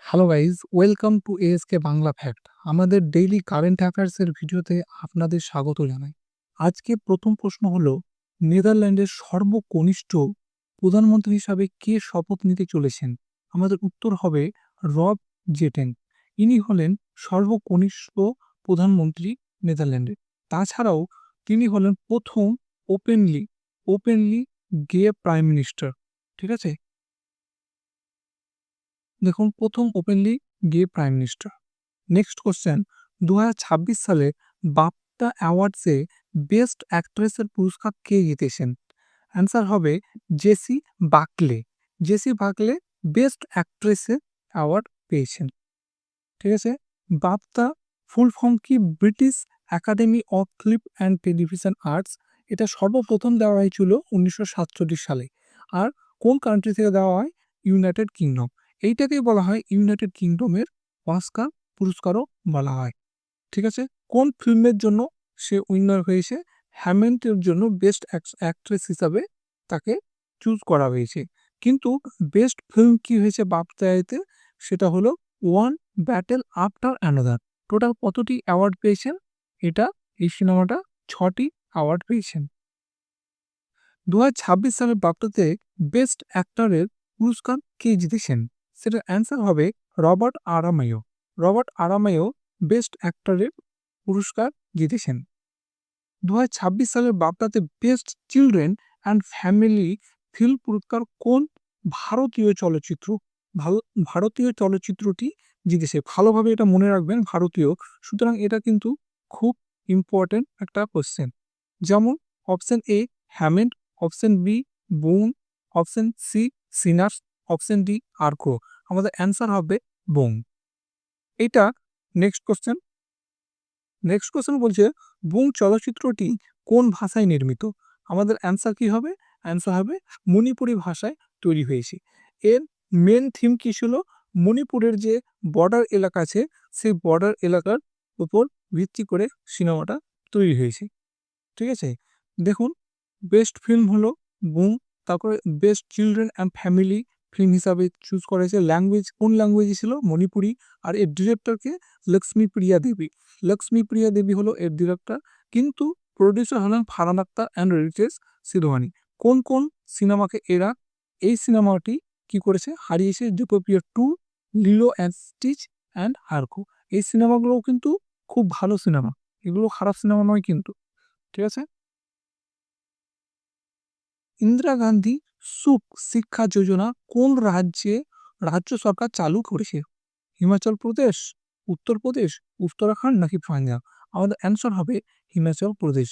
Hello guys, welcome to ASK Bangla fact. আমাদের daily current অ্যাফেয়ার্সের ভিডিওতে আপনাদের স্বাগত জানাই। আজকে প্রথম প্রশ্ন হলো, নেদারল্যান্ডের সর্বকনিষ্ঠ প্রধানমন্ত্রী হিসাবে কে শপথ নিতে চলেছেন? আমাদের উত্তর হবে রব জেটেন। ইনি হলেন সর্বকনিষ্ঠ প্রধানমন্ত্রী নেদারল্যান্ডের। তাছাড়াও তিনি হলেন প্রথম ওপেনলি ওপেনলি গে প্রাইম মিনিস্টার। ঠিক আছে, দেখুন, প্রথম ওপেনলি গে প্রাইম মিনিস্টার। নেক্সট কোশ্চেন, 2026 সালে বাফটা অ্যাওয়ার্ডসে বেস্ট অ্যাক্ট্রেসের পুরস্কার কে জিতেছেন? অ্যান্সার হবে জেসি বাকলে। জেসি বাকলে বেস্ট অ্যাক্ট্রেসের অ্যাওয়ার্ড পেয়েছেন। ঠিক আছে, বাফটা ফুল ফর্ম কি? British academy of film and television arts. এটা সর্বপ্রথম দেওয়া হয়েছিল 1947 সালে। আর কোন কান্ট্রি থেকে দেওয়া হয়? United kingdom. এইটাকেই বলা হয় ইউনাইটেড কিংডমের অস্কার পুরস্কারও বলা হয়। ঠিক আছে, কোন ফিল্মের জন্য সে উইনার হয়েছে? হ্যামেন্টের জন্য বেস্ট অ্যাক্ট্রেস হিসাবে তাকে চুজ করা হয়েছে। কিন্তু বেস্ট ফিল্ম কি হয়েছে বাফটাতে? সেটা হলো one battle after another. Total কতটি অ্যাওয়ার্ড পেয়েছেন? এই সিনেমাটা 6টি অ্যাওয়ার্ড পেয়েছেন। 2026 সালের বাফটাতে বেস্ট অ্যাক্টরের পুরস্কার কে জিতেছেন? সেটার অ্যান্সার হবে Robert Aramayo. Robert Aramayo best অ্যাক্টরের পুরস্কার জিতেছেন। 2026 সালের বাফটাতে best children and family film পুরস্কার কোন ভারতীয় চলচ্চিত্র ভারতীয় চলচ্চিত্রটি জিতেছে? ভালোভাবে এটা মনে রাখবেন, ভারতীয়। সুতরাং এটা কিন্তু খুব ইম্পর্টেন্ট একটা কোশ্চেন। যেমন option A Hamnet, option B Boone, option C Sinners, option D Arco. আমাদের অ্যান্সার হবে বুন। এটা নেক্সট কোশ্চেন বলছে, বুং চলচ্চিত্রটি কোন ভাষায় নির্মিত? আমাদের অ্যান্সার কি হবে? অ্যান্সার হবে মণিপুরি ভাষায় তৈরি হয়েছে। এর মেন থিম কি ছিল? মণিপুরের যে বর্ডার এলাকা আছে, সেই বর্ডার এলাকার উপর ভিত্তি করে সিনেমাটা তৈরি হয়েছে। ঠিক আছে, দেখুন, বেস্ট ফিল্ম হলো বুম। তারপরে best children and family film হিসাবে চুজ করেছে। ল্যাঙ্গুয়েজ কোন ল্যাঙ্গুয়েজে ছিল? মণিপুরি। আর এর ডিরেক্টরকে লক্ষ্মীপ্রিয়া দেবী। লক্ষ্মীপ্রিয়া দেবী হলো এর ডিরেক্টর, কিন্তু প্রডিউসার হলেন ফারহান আক্তার অ্যান্ড রিতেশ সিধওয়ানি। কোন কোন সিনেমাকে এরা এই সিনেমাটি কি করেছে? হারিয়েছে। জুটোপিয়া 2, লিলো অ্যান্ড স্টিচ অ্যান্ড হারকো। এই সিনেমাগুলোও কিন্তু খুব ভালো সিনেমা, এগুলো খারাপ সিনেমা নয় কিন্তু। ঠিক আছে, ইন্দিরা গান্ধী সুখ শিক্ষা যোজনা কোন রাজ্য সরকার চালু করেছে? হিমাচল প্রদেশ, উত্তরপ্রদেশ, উত্তরাখণ্ড নাকি পাঞ্জাব? আমাদের অ্যান্সার হবে হিমাচল প্রদেশ।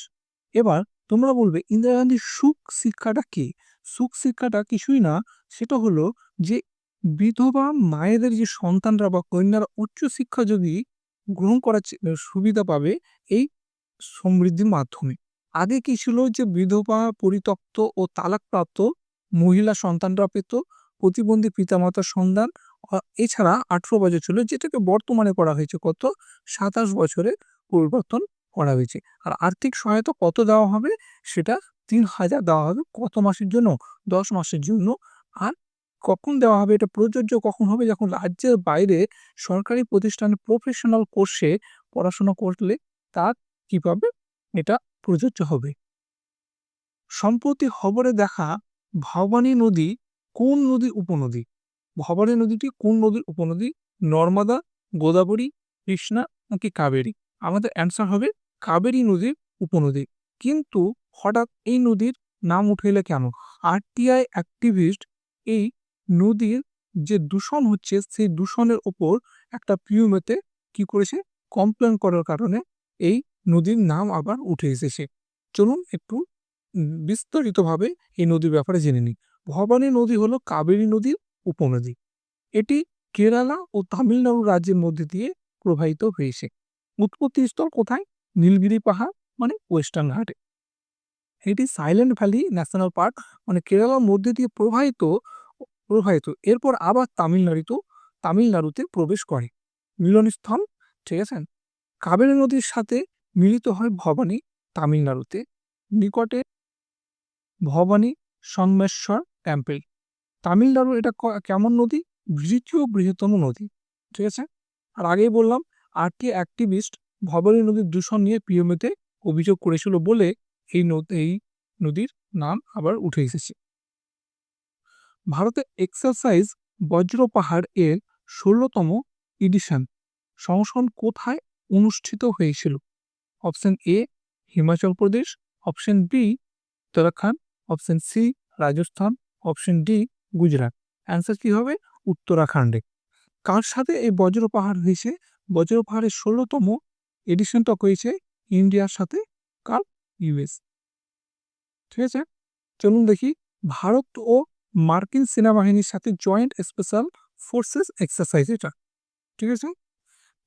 এবার তোমরা বলবে ইন্দিরা গান্ধীর সুখ শিক্ষাটা কি? সুখ শিক্ষাটা কিছুই না, সেটা হলো যে বিধবা মায়েদের যে সন্তানরা বা কন্যারা উচ্চ শিক্ষা যদি গ্রহণ করার সুবিধা পাবে এই সমৃদ্ধির মাধ্যমে। আগে কি ছিল? যে বিধবা, পরিত্যক্ত ও তালাকপ্রাপ্ত মহিলা সন্তানরা পেত, প্রতিবন্ধী পিতামাতার সন্তান। এছাড়া 18 বছর ছিল, যেটাকে বর্তমানে করা হয়েছে কত? 27 বছরে পরিবর্তন করা হয়েছে। আর আর্থিক সহায়তা কত দেওয়া হবে? সেটা 3,000 দেওয়া হবে। কত মাসের জন্য? 10 মাসের জন্য। আর কখন দেওয়া হবে? এটা প্রযোজ্য কখন হবে? যখন রাজ্যের বাইরে সরকারি প্রতিষ্ঠানে প্রফেশনাল কোর্সে পড়াশোনা করলে তার কি পাবে? এটা প্রযোজ্য হবে। সম্প্রতি খবরে দেখা ভবানী নদী কোন নদীর উপনদী? ভবানী নদীটি কোন নদীর উপনদী? নর্মদা, গোদাবরী, কৃষ্ণা নাকি কাবেরী? আমাদের অ্যান্সার হবে কাবেরী নদীর উপনদী। কিন্তু হঠাৎ এই নদীর নাম উঠে এলে কেন? আরটিআই অ্যাক্টিভিস্ট এই নদীর যে দূষণ হচ্ছে সেই দূষণের ওপর একটা পিউমেতে কি করেছে? কমপ্লেন করার কারণে এই নদীর নাম আবার উঠে এসেছে। চলুন একটু বিস্তারিতভাবে এই নদীর ব্যাপারে জেনে নিই। ভবানী নদী হলো কাবেরী নদীর উপনদী। এটি কেরালা ও তামিলনাড়ু রাজ্যের মধ্যে দিয়ে প্রবাহিত হয়েছে। উৎপত্তি স্থল কোথায়? নীলগিরি পাহাড়, মানে ওয়েস্টার্ন ঘাটে। এটি সাইলেন্ট ভ্যালি ন্যাশনাল পার্ক, মানে কেরালার মধ্যে দিয়ে প্রবাহিত এরপর আবার তামিলনাড়ুতে প্রবেশ করে। মিলনস্থল, ঠিক আছে, কাবেরী নদীর সাথে মিলিত হয় ভবানী তামিলনাড়ুতে। নিকটে ভবানী সংগমেশ্বর টেম্পল। তামিলনাড়ু এটা কেমন নদী? দ্বিতীয় বৃহত্তম নদী। ঠিক আছে। আর আগেই বললাম 8টি অ্যাক্টিভিস্ট ভবানী নদীর দূষণ নিয়ে পিএমএতে অভিযোগ করেছিল বলে এই নদীর নাম আবার উঠে এসেছে। ভারতে এক্সারসাইজ বজ্র পাহাড় এর 16তম এডিশন সংস্করণ কোথায় অনুষ্ঠিত হয়েছিল? Option A Himachal Pradesh, option B Uttarakhand, option C Rajasthan, option D Gujarat. Answer কি হবে? উত্তরাখণ্ডে। কার সাথে এই বজ্র পাহাড় হয়েছে? বজ্র পাহাড়ের 16তম এডিশনটা হয়েছে ইন্ডিয়ার সাথে। কার? ইউএস। ঠিক আছে, চলুন দেখি ভারত ও মার্কিন সেনাবাহিনীর সাথে জয়েন্ট স্পেশাল ফোর্সেস এক্সারসাইজ এটা। ঠিক আছে,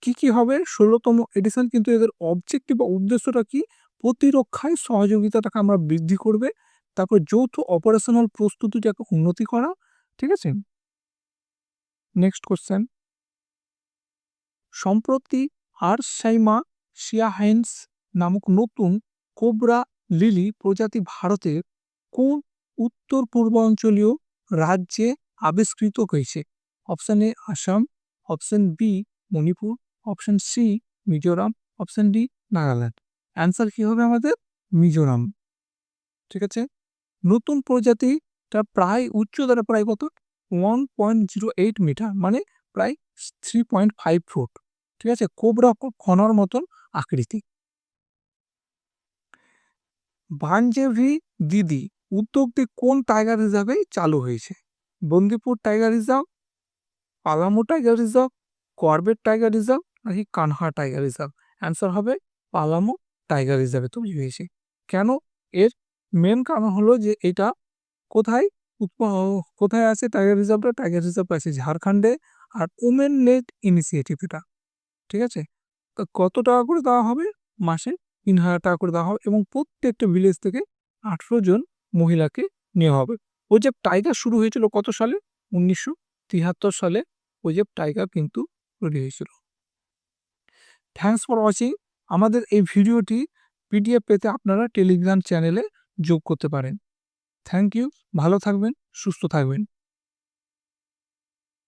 কি হবে 16তম এডিশন, কিন্তু এদের অবজেক্টিভ বা উদ্দেশ্যটা কি? প্রতিরক্ষায় সহযোগিতাটাকে আমরা বৃদ্ধি করবে, তারপর যৌথ অপারেশনাল প্রস্তুতিটাকে উন্নতি করা। ঠিক আছে, নেক্সট কোশ্চেন। সম্প্রতি আরসাইমা শিয়াহাইন্স নামক নতুন কোবরা লিলি প্রজাতি ভারতের কোন উত্তর পূর্বাঞ্চলীয় রাজ্যে আবিষ্কৃত হয়েছে? Option A Assam, option B Manipur, option C Mizoram, option D Nagaland. Answer কি হবে আমাদের? মিজোরাম। ঠিক আছে, নতুন প্রজাতিটা প্রায় উচ্চতাটা প্রায় কত? 1.08 মিটার, মানে প্রায় 3.5 ফুট। ঠিক আছে, কোবরা খনার মতন আকৃতি। ভাঞ্জেভি দিদি উদ্যোগটি কোন টাইগার রিজার্ভে চালু হয়েছে? Bandipur tiger reserve, Palamu tiger reserve, Corbett tiger reserve নাকি কানহা টাইগার রিজার্ভ? অ্যান্সার হবে পালামু টাইগার রিজার্ভে তৈরি হয়েছে। কেন? এর মেন কারণ হলো যে এটা কোথায় কোথায় আছে টাইগার রিজার্ভটা? টাইগার রিজার্ভ আছে ঝাড়খণ্ডে। আর ওমেন লেড ইনিশিয়েটিভ এটা। ঠিক আছে, তো কত টাকা করে দেওয়া হবে? মাসে 3000 টাকা করে দেওয়া হবে, এবং প্রত্যেকটা ভিলেজ থেকে 18 জন মহিলাকে নেওয়া হবে। প্রজেক্ট টাইগার শুরু হয়েছিল কত সালে? 1973 সালে প্রজেক্ট টাইগার কিন্তু তৈরি হয়েছিল। Thanks for watching. আমাদের এই ভিডিওটি পিডিএফ পেতে আপনারা টেলিগ্রাম চ্যানেলে যোগ করতে পারেন। থ্যাংক ইউ, ভালো থাকবেন, সুস্থ থাকবেন।